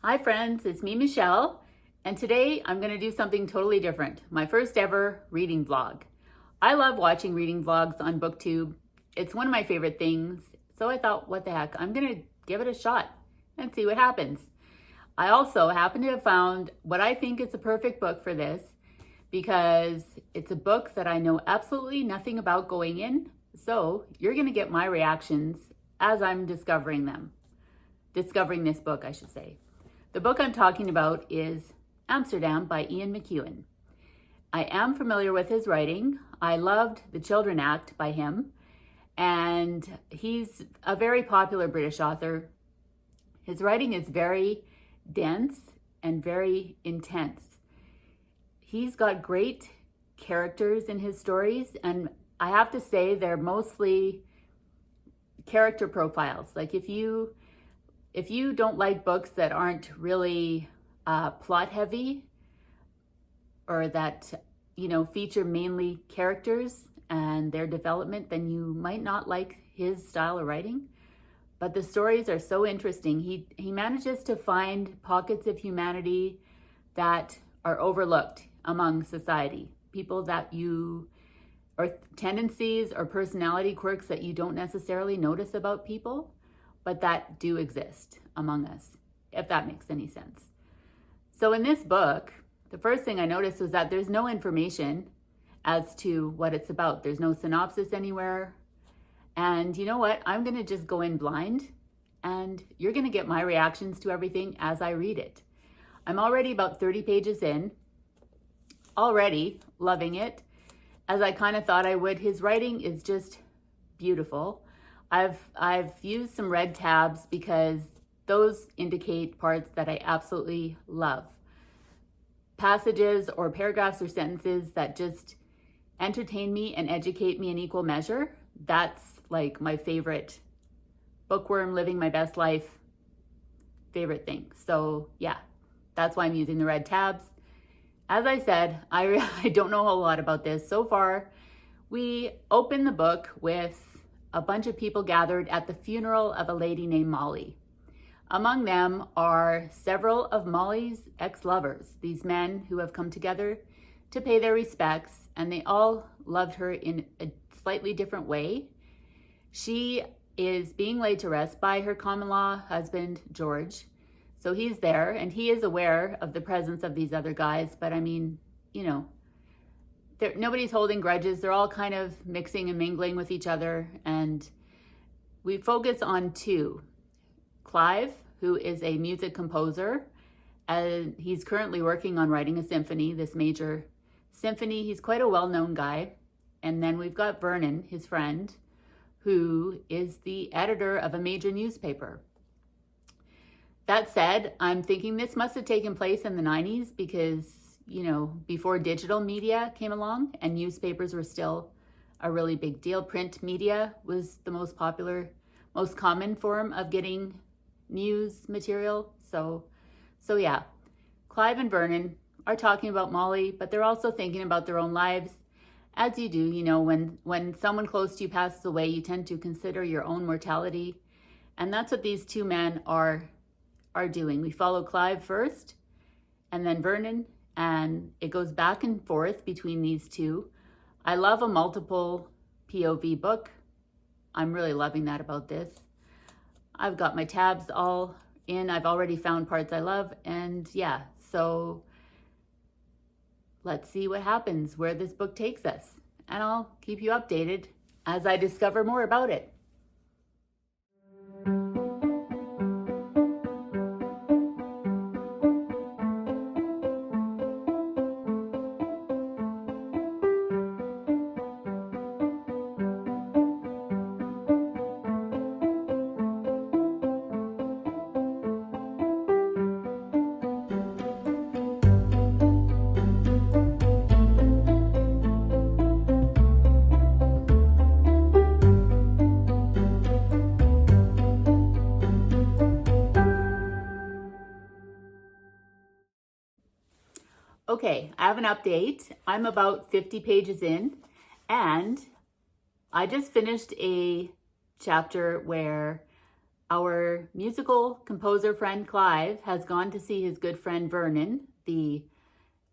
Hi friends, it's me, Michelle, and today I'm going to do something totally different. My first ever reading vlog. I love watching reading vlogs on BookTube. It's one of my favorite things, so I thought, what the heck, I'm going to give it a shot and see what happens. I also happen to have found what I think is a perfect book for this because it's a book that I know absolutely nothing about going in, so you're going to get my reactions as I'm discovering this book, I should say. The book I'm talking about is Amsterdam by Ian McEwan. I am familiar with his writing. I loved The Children Act by him, and he's a very popular British author. His writing is very dense and very intense. He's got great characters in his stories, and I have to say they're mostly character profiles. Like if you don't like books that aren't really plot heavy or that, feature mainly characters and their development, then you might not like his style of writing. But the stories are so interesting. He manages to find pockets of humanity that are overlooked among society. People or tendencies or personality quirks that you don't necessarily notice about people, but that do exist among us, if that makes any sense. So in this book, the first thing I noticed was that there's no information as to what it's about. There's no synopsis anywhere. And you know what? I'm going to just go in blind, and you're going to get my reactions to everything as I read it. I'm already about 30 pages in, already loving it, as I kind of thought I would. His writing is just beautiful. I've used some red tabs because those indicate parts that I absolutely love. Passages or paragraphs or sentences that just entertain me and educate me in equal measure. That's like my favorite bookworm, living my best life, favorite thing. So yeah, that's why I'm using the red tabs. As I said, I don't know a whole lot about this. So far, we open the book with a bunch of people gathered at the funeral of a lady named Molly. Among them are several of Molly's ex-lovers, these men who have come together to pay their respects, and they all loved her in a slightly different way. She is being laid to rest by her common-law husband, George. So he's there, and he is aware of the presence of these other guys, but I mean, nobody's holding grudges. They're all kind of mixing and mingling with each other. And we focus on two. Clive, who is a music composer, and he's currently working on writing a symphony, this major symphony. He's quite a well-known guy. And then we've got Vernon, his friend, who is the editor of a major newspaper. That said, I'm thinking this must have taken place in the 90s because before digital media came along and newspapers were still a really big deal. Print media was the most popular, most common form of getting news material. So yeah, Clive and Vernon are talking about Molly, but they're also thinking about their own lives. As you do, when someone close to you passes away, you tend to consider your own mortality. And that's what these two men are doing. We follow Clive first and then Vernon, and it goes back and forth between these two. I love a multiple POV book. I'm really loving that about this. I've got my tabs all in. I've already found parts I love, and yeah, so let's see what happens, where this book takes us, and I'll keep you updated as I discover more about it. Okay, I have an update. I'm about 50 pages in, and I just finished a chapter where Our musical composer friend Clive has gone to see his good friend Vernon, the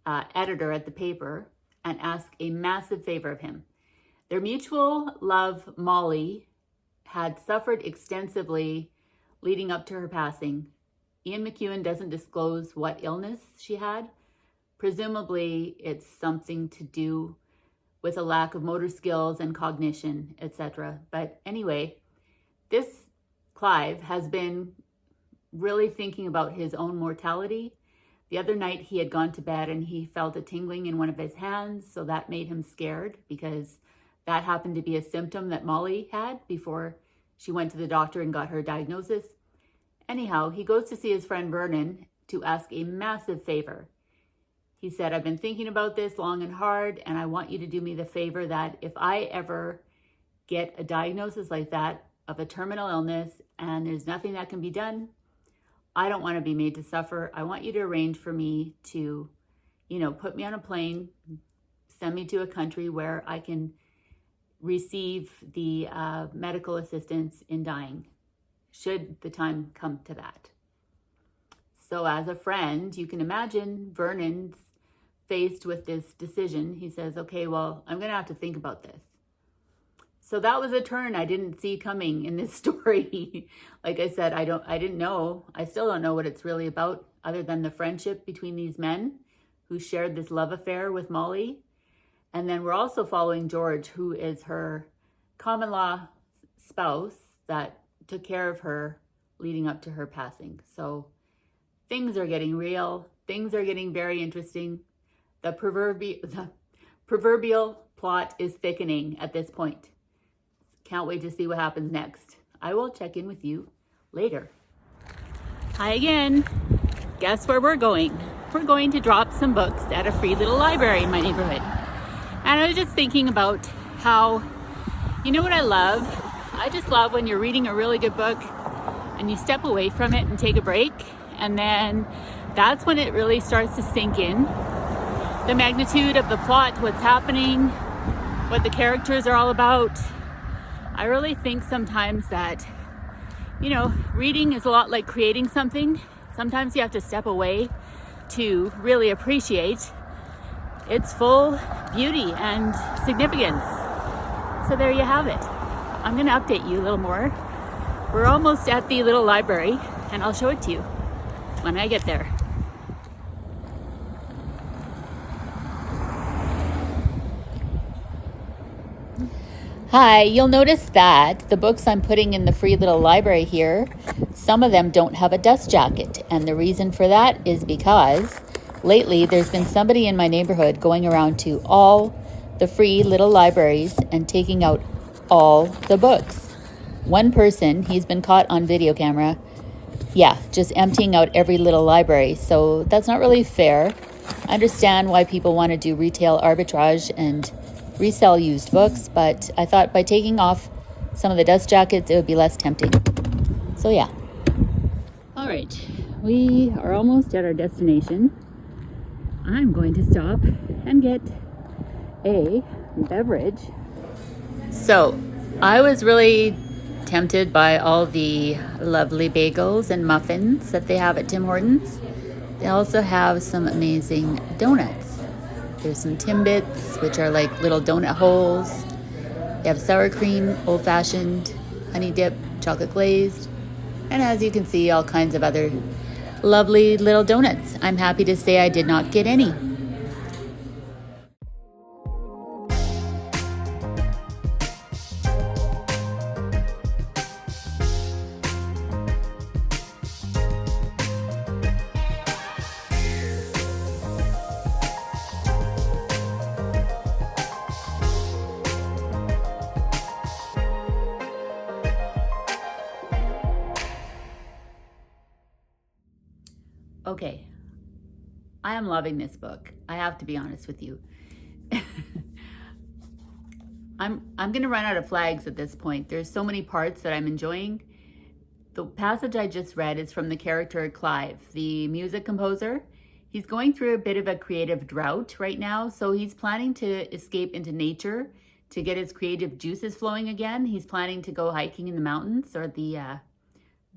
editor at the paper, and asked a massive favor of him. Their mutual love, Molly, had suffered extensively leading up to her passing. Ian McEwan doesn't disclose what illness she had. Presumably, it's something to do with a lack of motor skills and cognition, etc. But anyway, this Clive has been really thinking about his own mortality. The other night he had gone to bed and he felt a tingling in one of his hands, so that made him scared because that happened to be a symptom that Molly had before she went to the doctor and got her diagnosis. Anyhow, he goes to see his friend Vernon to ask a massive favor. He said, I've been thinking about this long and hard, and I want you to do me the favor that if I ever get a diagnosis like that of a terminal illness and there's nothing that can be done, I don't want to be made to suffer. I want you to arrange for me to, put me on a plane, send me to a country where I can receive the medical assistance in dying, should the time come to that. So as a friend, you can imagine Vernon's faced with this decision. He says, okay, well, I'm going to have to think about this. So that was a turn I didn't see coming in this story. Like I said, I didn't know. I still don't know what it's really about other than the friendship between these men who shared this love affair with Molly. And then we're also following George, who is her common law spouse that took care of her leading up to her passing. So things are getting real. Things are getting very interesting. The proverbial plot is thickening at this point. Can't wait to see what happens next. I will check in with you later. Hi again. Guess where we're going? We're going to drop some books at a free little library in my neighborhood. And I was just thinking about how, what I love? I just love when you're reading a really good book and you step away from it and take a break. And then that's when it really starts to sink in. The magnitude of the plot, what's happening, what the characters are all about. I really think sometimes that, reading is a lot like creating something. Sometimes you have to step away to really appreciate its full beauty and significance. So there you have it. I'm going to update you a little more. We're almost at the little library, and I'll show it to you when I get there. Hi, you'll notice that the books I'm putting in the free little library here, some of them don't have a dust jacket. And the reason for that is because lately there's been somebody in my neighborhood going around to all the free little libraries and taking out all the books. One person, he's been caught on video camera, just emptying out every little library. So that's not really fair. I understand why people want to do retail arbitrage and resell used books, but I thought by taking off some of the dust jackets, it would be less tempting. So yeah. All right, we are almost at our destination. I'm going to stop and get a beverage. So I was really tempted by all the lovely bagels and muffins that they have at Tim Hortons. They also have some amazing donuts. There's some Timbits, which are like little donut holes. They have sour cream, old-fashioned, honey dip, chocolate glazed, and as you can see, all kinds of other lovely little donuts. I'm happy to say I did not get any. Okay, I am loving this book. I have to be honest with you. I'm going to run out of flags at this point. There's so many parts that I'm enjoying. The passage I just read is from the character Clive, the music composer. He's going through a bit of a creative drought right now, so he's planning to escape into nature to get his creative juices flowing again. He's planning to go hiking in the mountains or the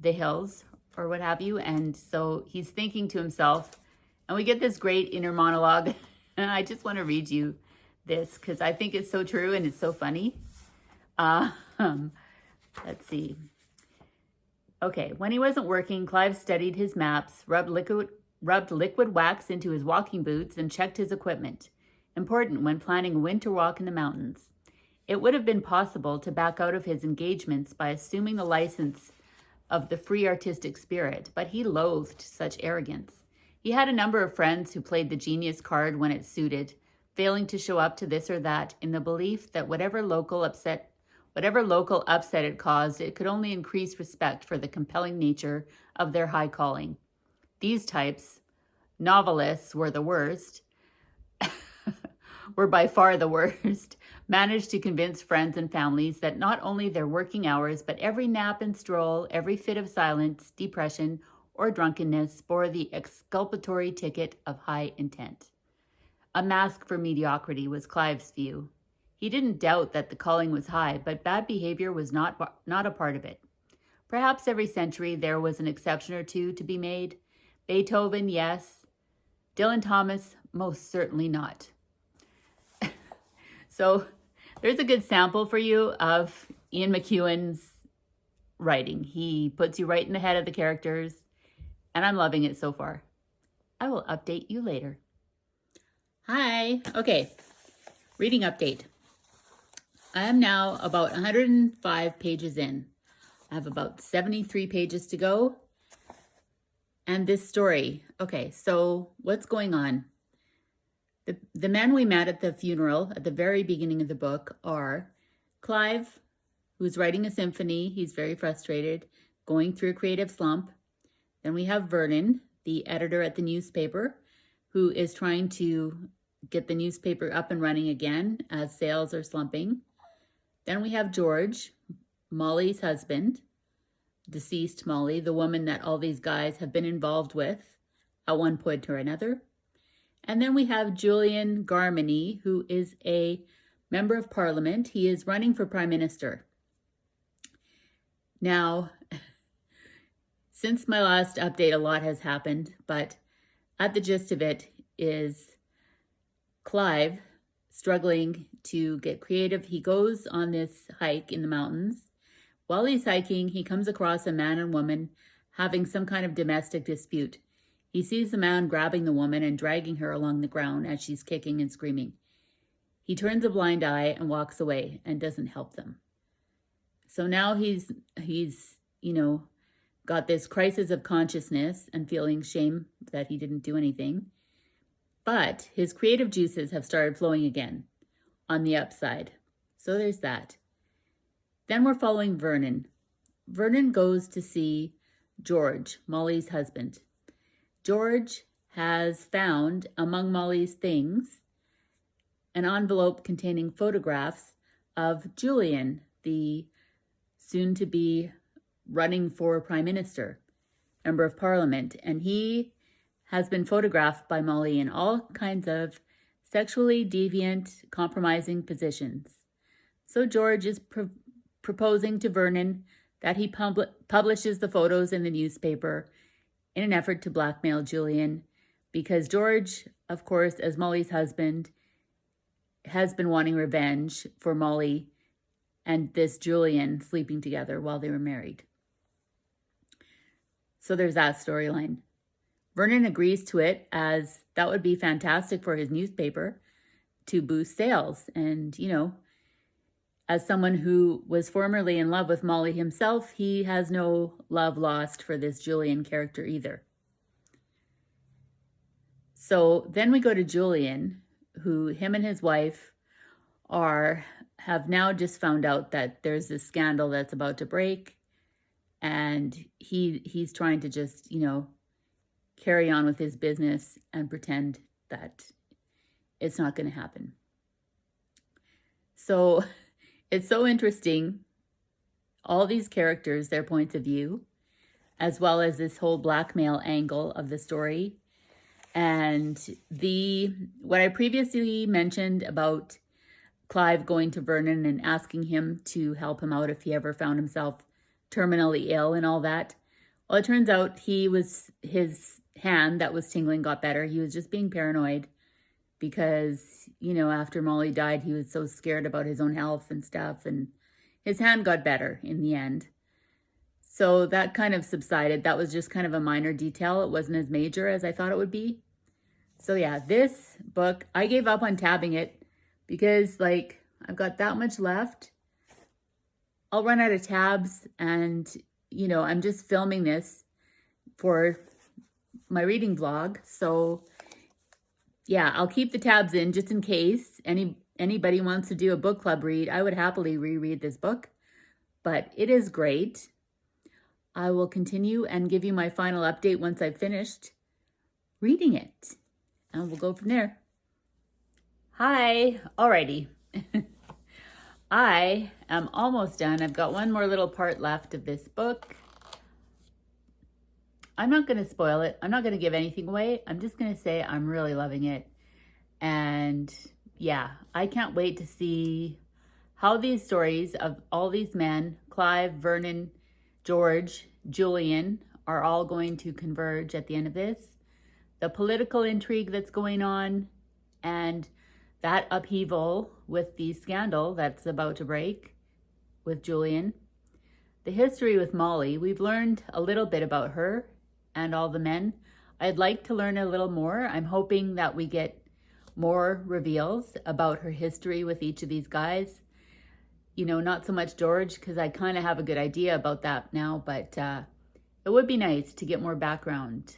the hills or what have you. And so he's thinking to himself, and we get this great inner monologue. And I just want to read you this because I think it's so true and it's so funny. Let's see. Okay, when he wasn't working, Clive studied his maps, rubbed liquid wax into his walking boots, and checked his equipment. Important when planning a winter walk in the mountains. It would have been possible to back out of his engagements by assuming the license of the free artistic spirit, but he loathed such arrogance. He had a number of friends who played the genius card when it suited, failing to show up to this or that in the belief that whatever local upset it caused, it could only increase respect for the compelling nature of their high calling. These types, novelists were the worst, were by far the worst, managed to convince friends and families that not only their working hours, but every nap and stroll, every fit of silence, depression, or drunkenness bore the exculpatory ticket of high intent. A mask for mediocrity was Clive's view. He didn't doubt that the calling was high, but bad behavior was not a part of it. Perhaps every century there was an exception or two to be made. Beethoven, yes. Dylan Thomas, most certainly not. So there's a good sample for you of Ian McEwan's writing. He puts you right in the head of the characters, and I'm loving it so far. I will update you later. Hi. Okay, reading update. I am now about 105 pages in. I have about 73 pages to go. And this story. Okay, so what's going on? The men we met at the funeral at the very beginning of the book are Clive, who's writing a symphony. He's very frustrated, going through a creative slump. Then we have Vernon, the editor at the newspaper, who is trying to get the newspaper up and running again as sales are slumping. Then we have George, Molly's husband, deceased Molly, the woman that all these guys have been involved with at one point or another. And then we have Julian Garmany, who is a member of parliament. He is running for prime minister. Now, since my last update, a lot has happened, but at the gist of it is Clive struggling to get creative. He goes on this hike in the mountains. While he's hiking, he comes across a man and woman having some kind of domestic dispute. He sees the man grabbing the woman and dragging her along the ground as she's kicking and screaming. He turns a blind eye and walks away and doesn't help them. So now he's got this crisis of consciousness and feeling shame that he didn't do anything. But his creative juices have started flowing again on the upside. So there's that. Then we're following Vernon. Vernon goes to see George, Molly's husband. George has found among Molly's things an envelope containing photographs of Julian, the soon-to-be running for prime minister, member of parliament, and he has been photographed by Molly in all kinds of sexually deviant, compromising positions. So George is proposing to Vernon that he publishes the photos in the newspaper in an effort to blackmail Julian, because George, of course, as Molly's husband, has been wanting revenge for Molly and this Julian sleeping together while they were married. So there's that storyline. Vernon agrees to it, as that would be fantastic for his newspaper to boost sales. And, as someone who was formerly in love with Molly himself, he has no love lost for this Julian character either. So then we go to Julian, who him and his wife have now just found out that there's this scandal that's about to break, and he's trying to just, carry on with his business and pretend that it's not going to happen. So it's so interesting, all these characters, their points of view, as well as this whole blackmail angle of the story. And what I previously mentioned about Clive going to Vernon and asking him to help him out if he ever found himself terminally ill and all that, Well, it turns out his hand that was tingling got better. He was just being paranoid because, after Molly died, he was so scared about his own health and stuff, and his hand got better in the end. So that kind of subsided. That was just kind of a minor detail. It wasn't as major as I thought it would be. So yeah, this book, I gave up on tabbing it because I've got that much left. I'll run out of tabs and, I'm just filming this for my reading vlog. So yeah, I'll keep the tabs in just in case anybody wants to do a book club read. I would happily reread this book, but it is great. I will continue and give you my final update once I've finished reading it. And we'll go from there. Hi, alrighty. I am almost done. I've got one more little part left of this book. I'm not going to spoil it. I'm not going to give anything away. I'm just going to say I'm really loving it. And yeah, I can't wait to see how these stories of all these men, Clive, Vernon, George, Julian, are all going to converge at the end of this. The political intrigue that's going on and that upheaval with the scandal that's about to break with Julian. The history with Molly, we've learned a little bit about her and all the men. I'd like to learn a little more. I'm hoping that we get more reveals about her history with each of these guys. Not so much George, because I kind of have a good idea about that now, but it would be nice to get more background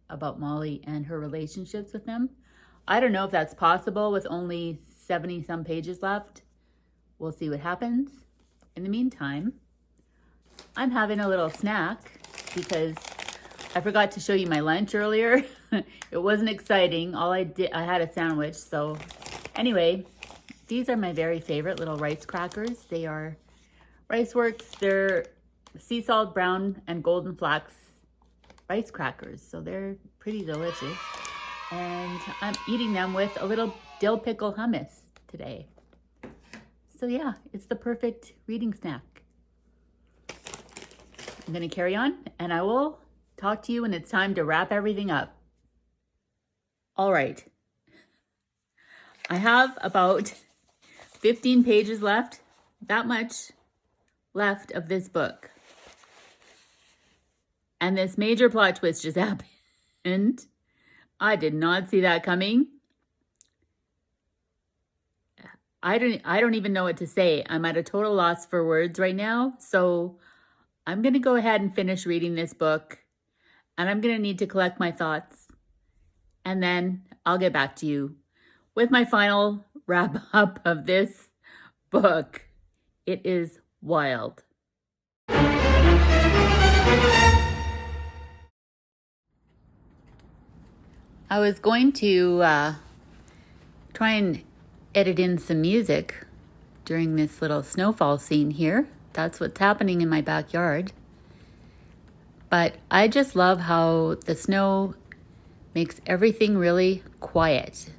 about Molly and her relationships with them. I don't know if that's possible with only 70 some pages left. We'll see what happens. In the meantime, I'm having a little snack because I forgot to show you my lunch earlier. It wasn't exciting. I had a sandwich. So anyway, these are my very favorite little rice crackers. They are Rice Works. They're sea salt, brown, and golden flax rice crackers. So they're pretty delicious. And I'm eating them with a little dill pickle hummus today. So yeah, it's the perfect reading snack. I'm going to carry on and I will talk to you when it's time to wrap everything up. All right. I have about 15 pages left, that much left of this book. And this major plot twist just happened. I did not see that coming. I don't even know what to say. I'm at a total loss for words right now. So I'm going to go ahead and finish reading this book. And I'm going to need to collect my thoughts. And then I'll get back to you with my final wrap up of this book. It is wild. I was going to try and edit in some music during this little snowfall scene here. That's what's happening in my backyard. But I just love how the snow makes everything really quiet.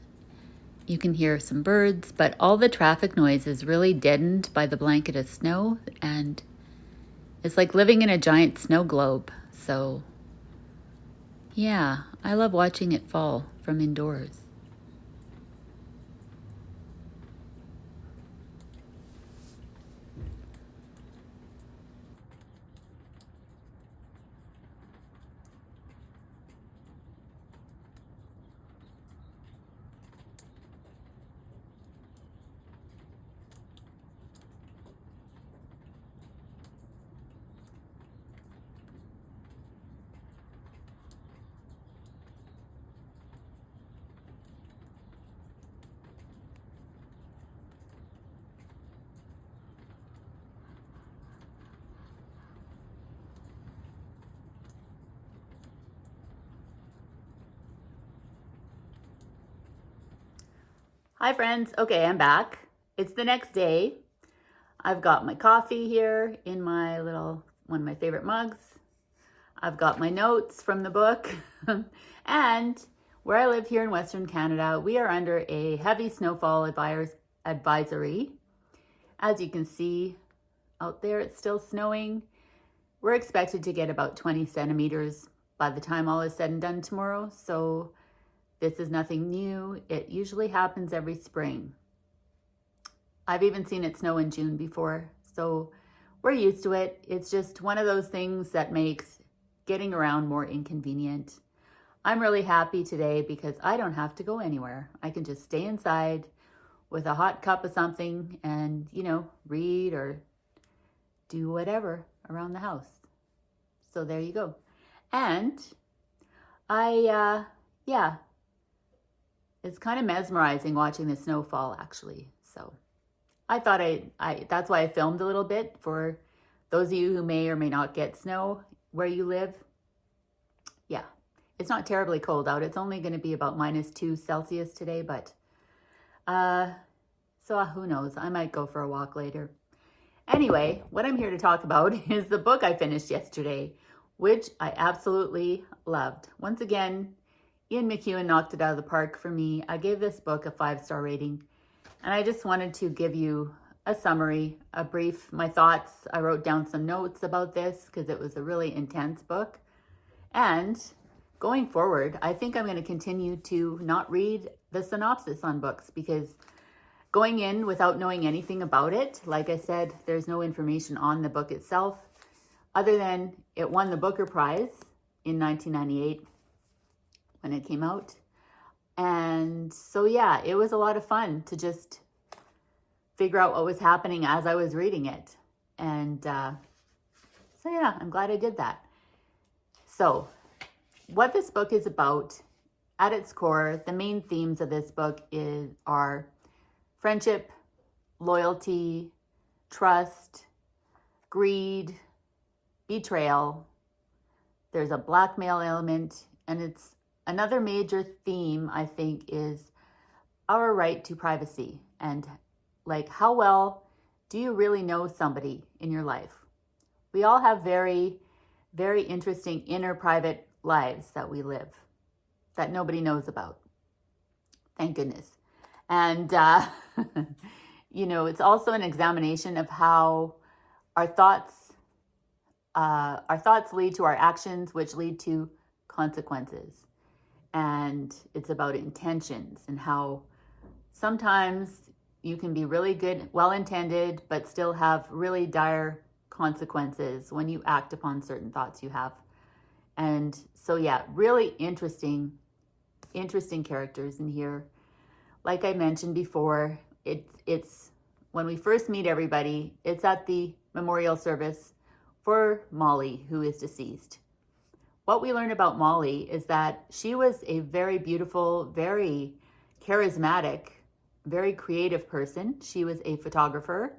You can hear some birds, but all the traffic noise is really deadened by the blanket of snow, and it's like living in a giant snow globe. So yeah, I love watching it fall from indoors. Hi friends, okay, I'm back. It's the next day. I've got my coffee here in my one of my favorite mugs. I've got my notes from the book. And where I live here in Western Canada, we are under a heavy snowfall advisory. As you can see out there, it's still snowing. We're expected to get about 20 centimeters by the time all is said and done tomorrow, so this is nothing new. It usually happens every spring. I've even seen it snow in June before, so we're used to it. It's just one of those things that makes getting around more inconvenient. I'm really happy today because I don't have to go anywhere. I can just stay inside with a hot cup of something and, read or do whatever around the house. So there you go. And it's kind of mesmerizing watching the snow fall, actually. So I thought that's why I filmed a little bit for those of you who may or may not get snow where you live. Yeah, it's not terribly cold out. It's only going to be about -2 Celsius today, but so who knows? I might go for a walk later. Anyway, what I'm here to talk about is the book I finished yesterday, which I absolutely loved. Once again, Ian McEwan knocked it out of the park for me. I gave this book a 5-star rating, and I just wanted to give you a summary, my thoughts. I wrote down some notes about this because it was a really intense book. And going forward, I think I'm going to continue to not read the synopsis on books because going in without knowing anything about it, like I said, there's no information on the book itself other than it won the Booker Prize in 1998 when it came out. And so, yeah, it was a lot of fun to just figure out what was happening as I was reading it. And so, yeah, I'm glad I did that. So what this book is about, at its core, the main themes of this book are friendship, loyalty, trust, greed, betrayal. There's a blackmail element, and it's another major theme, I think, is our right to privacy and like how well do you really know somebody in your life? We all have very, very interesting inner private lives that we live that nobody knows about. Thank goodness. And, it's also an examination of how our thoughts lead to our actions, which lead to consequences. And it's about intentions and how sometimes you can be really good, well-intended, but still have really dire consequences when you act upon certain thoughts you have. And so, yeah, really interesting characters in here. Like I mentioned before, it's when we first meet everybody, it's at the memorial service for Molly, who is deceased. What we learn about Molly is that she was a very beautiful, very charismatic, very creative person. She was a photographer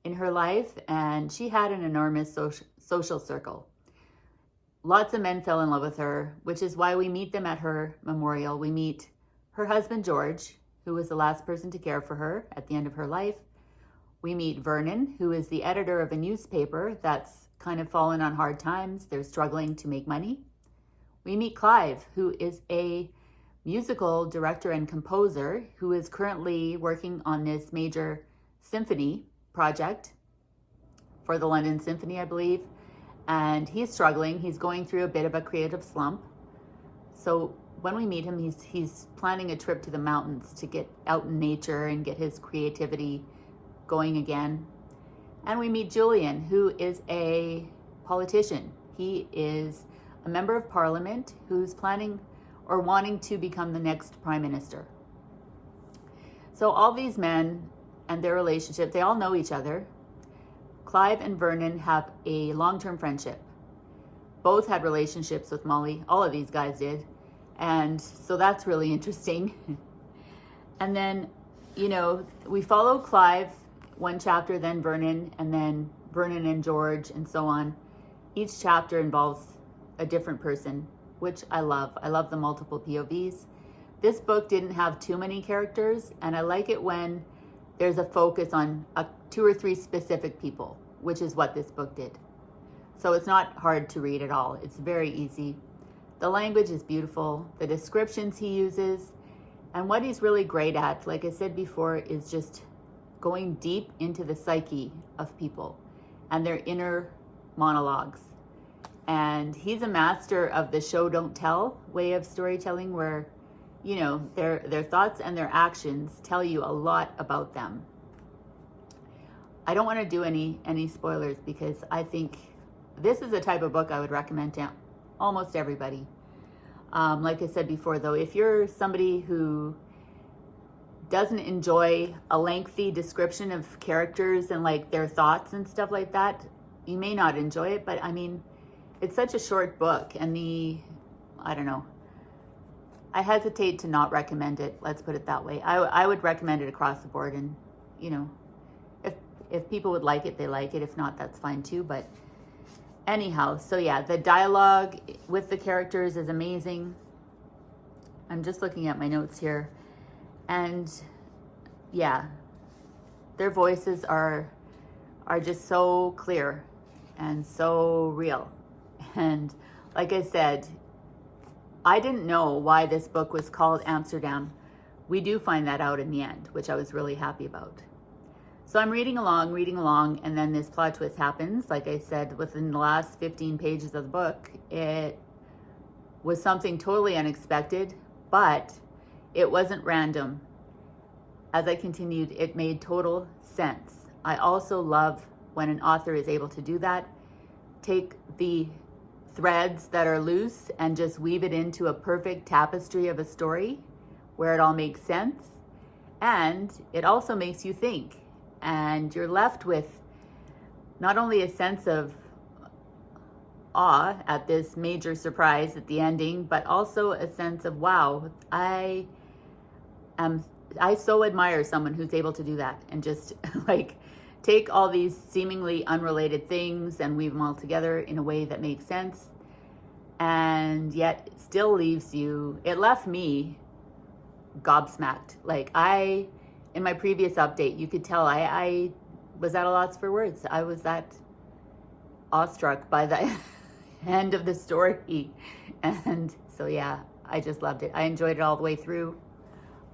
in her life, and she had an enormous social circle. Lots of men fell in love with her, which is why we meet them at her memorial. We meet her husband, George, who was the last person to care for her at the end of her life. We meet Vernon, who is the editor of a newspaper that's kind of fallen on hard times. They're struggling to make money. We meet Clive, who is a musical director and composer who is currently working on this major symphony project for the London Symphony, I believe. And he's struggling. He's going through a bit of a creative slump. So when we meet him, he's planning a trip to the mountains to get out in nature and get his creativity going again. And we meet Julian, who is a politician. He is a member of parliament who's planning or wanting to become the next prime minister. So all these men and their relationship, they all know each other. Clive and Vernon have a long-term friendship. Both had relationships with Molly. All of these guys did. And so that's really interesting. And then, we follow Clive one chapter, then Vernon, and then Vernon and George, and so on. Each chapter involves a different person, which I love. I love the multiple POVs. This book didn't have too many characters, and I like it when there's a focus on 2 or 3 specific people, which is what this book did. So it's not hard to read at all. It's very easy. The language is beautiful. The descriptions he uses, and what he's really great at, like I said before, is just going deep into the psyche of people and their inner monologues. And he's a master of the show don't tell way of storytelling, where, you know, their thoughts and their actions tell you a lot about them. I don't want to do any spoilers, because I think this is a type of book I would recommend to almost everybody. Like I said before, though, if you're somebody who doesn't enjoy a lengthy description of characters and like their thoughts and stuff like that, you may not enjoy it. But I mean, it's such a short book, and I don't know. I hesitate to not recommend it. Let's put it that way. I would recommend it across the board, and you know, if people would like it, they like it. If not, that's fine too. But anyhow, so yeah, the dialogue with the characters is amazing. I'm just looking at my notes here. And yeah, their voices are just so clear and so real. And like I said, I didn't know why this book was called Amsterdam. We do find that out in the end, which I was really happy about. So I'm reading along, and then this plot twist happens. Like I said, within the last 15 pages of the book, it was something totally unexpected, but it wasn't random. As I continued, it made total sense. I also love when an author is able to do that, take the threads that are loose and just weave it into a perfect tapestry of a story where it all makes sense. And it also makes you think. And you're left with not only a sense of awe at this major surprise at the ending, but also a sense of, wow, I so admire someone who's able to do that and just like take all these seemingly unrelated things and weave them all together in a way that makes sense, and yet it still leaves you, it left me gobsmacked. Like in my previous update, you could tell I was at a loss for words. I was that awestruck by the end of the story. And so, yeah, I just loved it. I enjoyed it all the way through.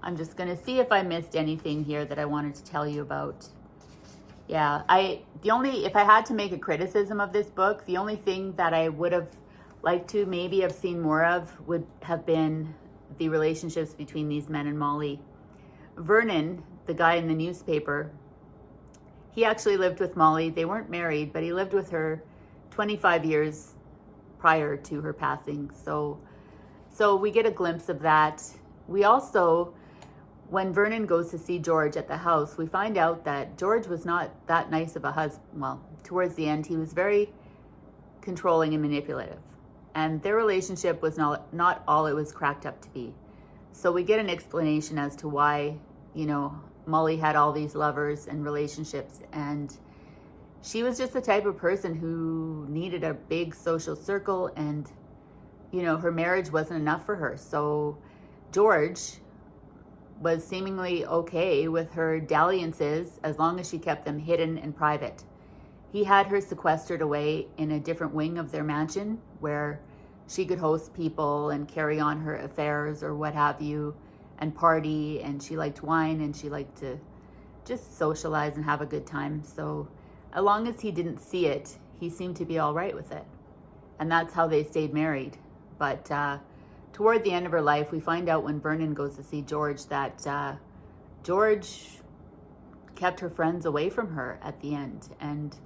I'm just going to see if I missed anything here that I wanted to tell you about. Yeah, if I had to make a criticism of this book, the only thing that I would have liked to maybe have seen more of would have been the relationships between these men and Molly. Vernon, the guy in the newspaper, he actually lived with Molly. They weren't married, but he lived with her 25 years prior to her passing. So we get a glimpse of that. We also, when Vernon goes to see George at the house, we find out that George was not that nice of a husband. Well, towards the end, he was very controlling and manipulative. And their relationship was not all it was cracked up to be. So we get an explanation as to why, you know, Molly had all these lovers and relationships, and she was just the type of person who needed a big social circle, and, you know, her marriage wasn't enough for her. So George was seemingly okay with her dalliances as long as she kept them hidden and private. He had her sequestered away in a different wing of their mansion where she could host people and carry on her affairs or what have you, and party, and she liked wine, and she liked to just socialize and have a good time. So as long as he didn't see it, he seemed to be all right with it. And that's how they stayed married. But toward the end of her life, we find out when Vernon goes to see George that George kept her friends away from her at the end. And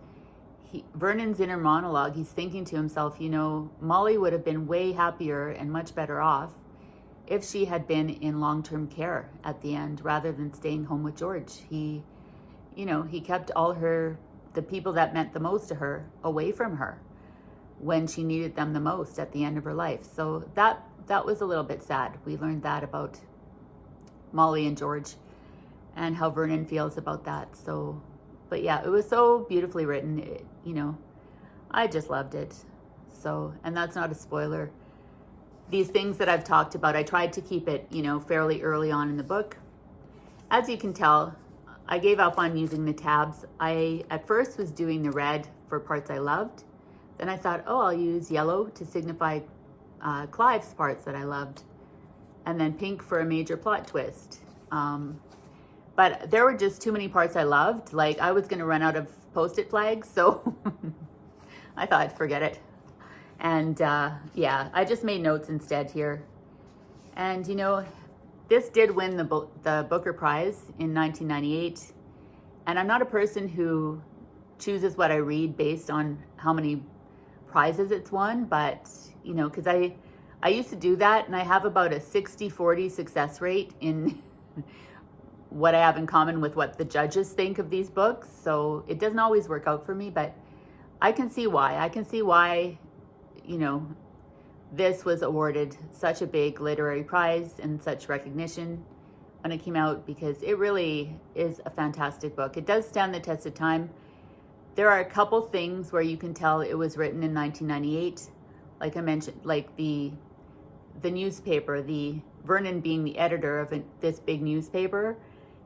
Vernon's inner monologue, he's thinking to himself, you know, Molly would have been way happier and much better off if she had been in long-term care at the end rather than staying home with George. He kept the people that meant the most to her away from her when she needed them the most at the end of her life. So that was a little bit sad. We learned that about Molly and George and how Vernon feels about that. So, but yeah, it was so beautifully written. I just loved it. So, and that's not a spoiler. These things that I've talked about, I tried to keep it, fairly early on in the book. As you can tell, I gave up on using the tabs. I, at first, was doing the red for parts I loved. Then I thought, I'll use yellow to signify Clive's parts that I loved. And then pink for a major plot twist. But there were just too many parts I loved. Like, I was going to run out of Post-it flags, so I thought, forget it. And yeah, I just made notes instead here. And you know, this did win the Booker Prize in 1998. And I'm not a person who chooses what I read based on how many prizes it's won, but you know, because I used to do that, and I have about a 60-40 success rate in what I have in common with what the judges think of these books. So it doesn't always work out for me, but I can see why. I can see why, you know, this was awarded such a big literary prize and such recognition when it came out, because it really is a fantastic book. It does stand the test of time. There are a couple things where you can tell it was written in 1998. Like I mentioned, like the newspaper, the Vernon being the editor of this big newspaper,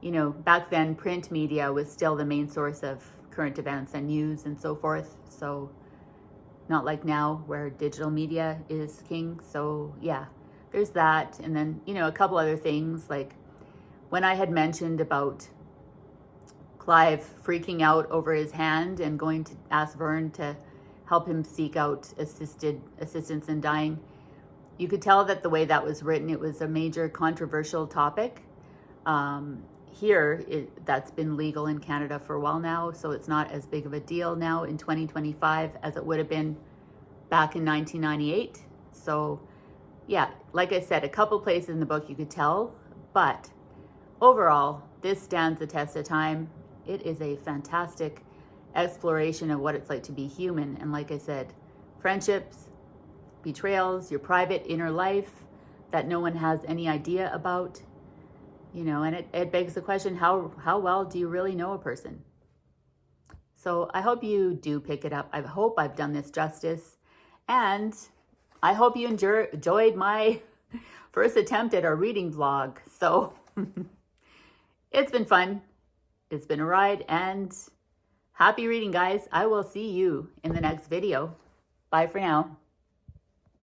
you know, back then print media was still the main source of current events and news and so forth. So not like now where digital media is king. So yeah, there's that. And then, you know, a couple other things, like when I had mentioned about Clive freaking out over his hand and going to ask Vern to help him seek out assistance in dying, you could tell that the way that was written, it was a major controversial topic. Here, that's been legal in Canada for a while now, so it's not as big of a deal now in 2025 as it would have been back in 1998. So yeah, like I said, a couple places in the book you could tell, but overall, this stands the test of time. It is a fantastic exploration of what it's like to be human. And like I said, friendships, betrayals, your private inner life that no one has any idea about, you know, and it begs the question, how well do you really know a person? So I hope you do pick it up. I hope I've done this justice, and I hope you enjoyed my first attempt at a reading vlog. So it's been fun. It's been a ride, and happy reading, guys. I will see you in the next video. Bye for now.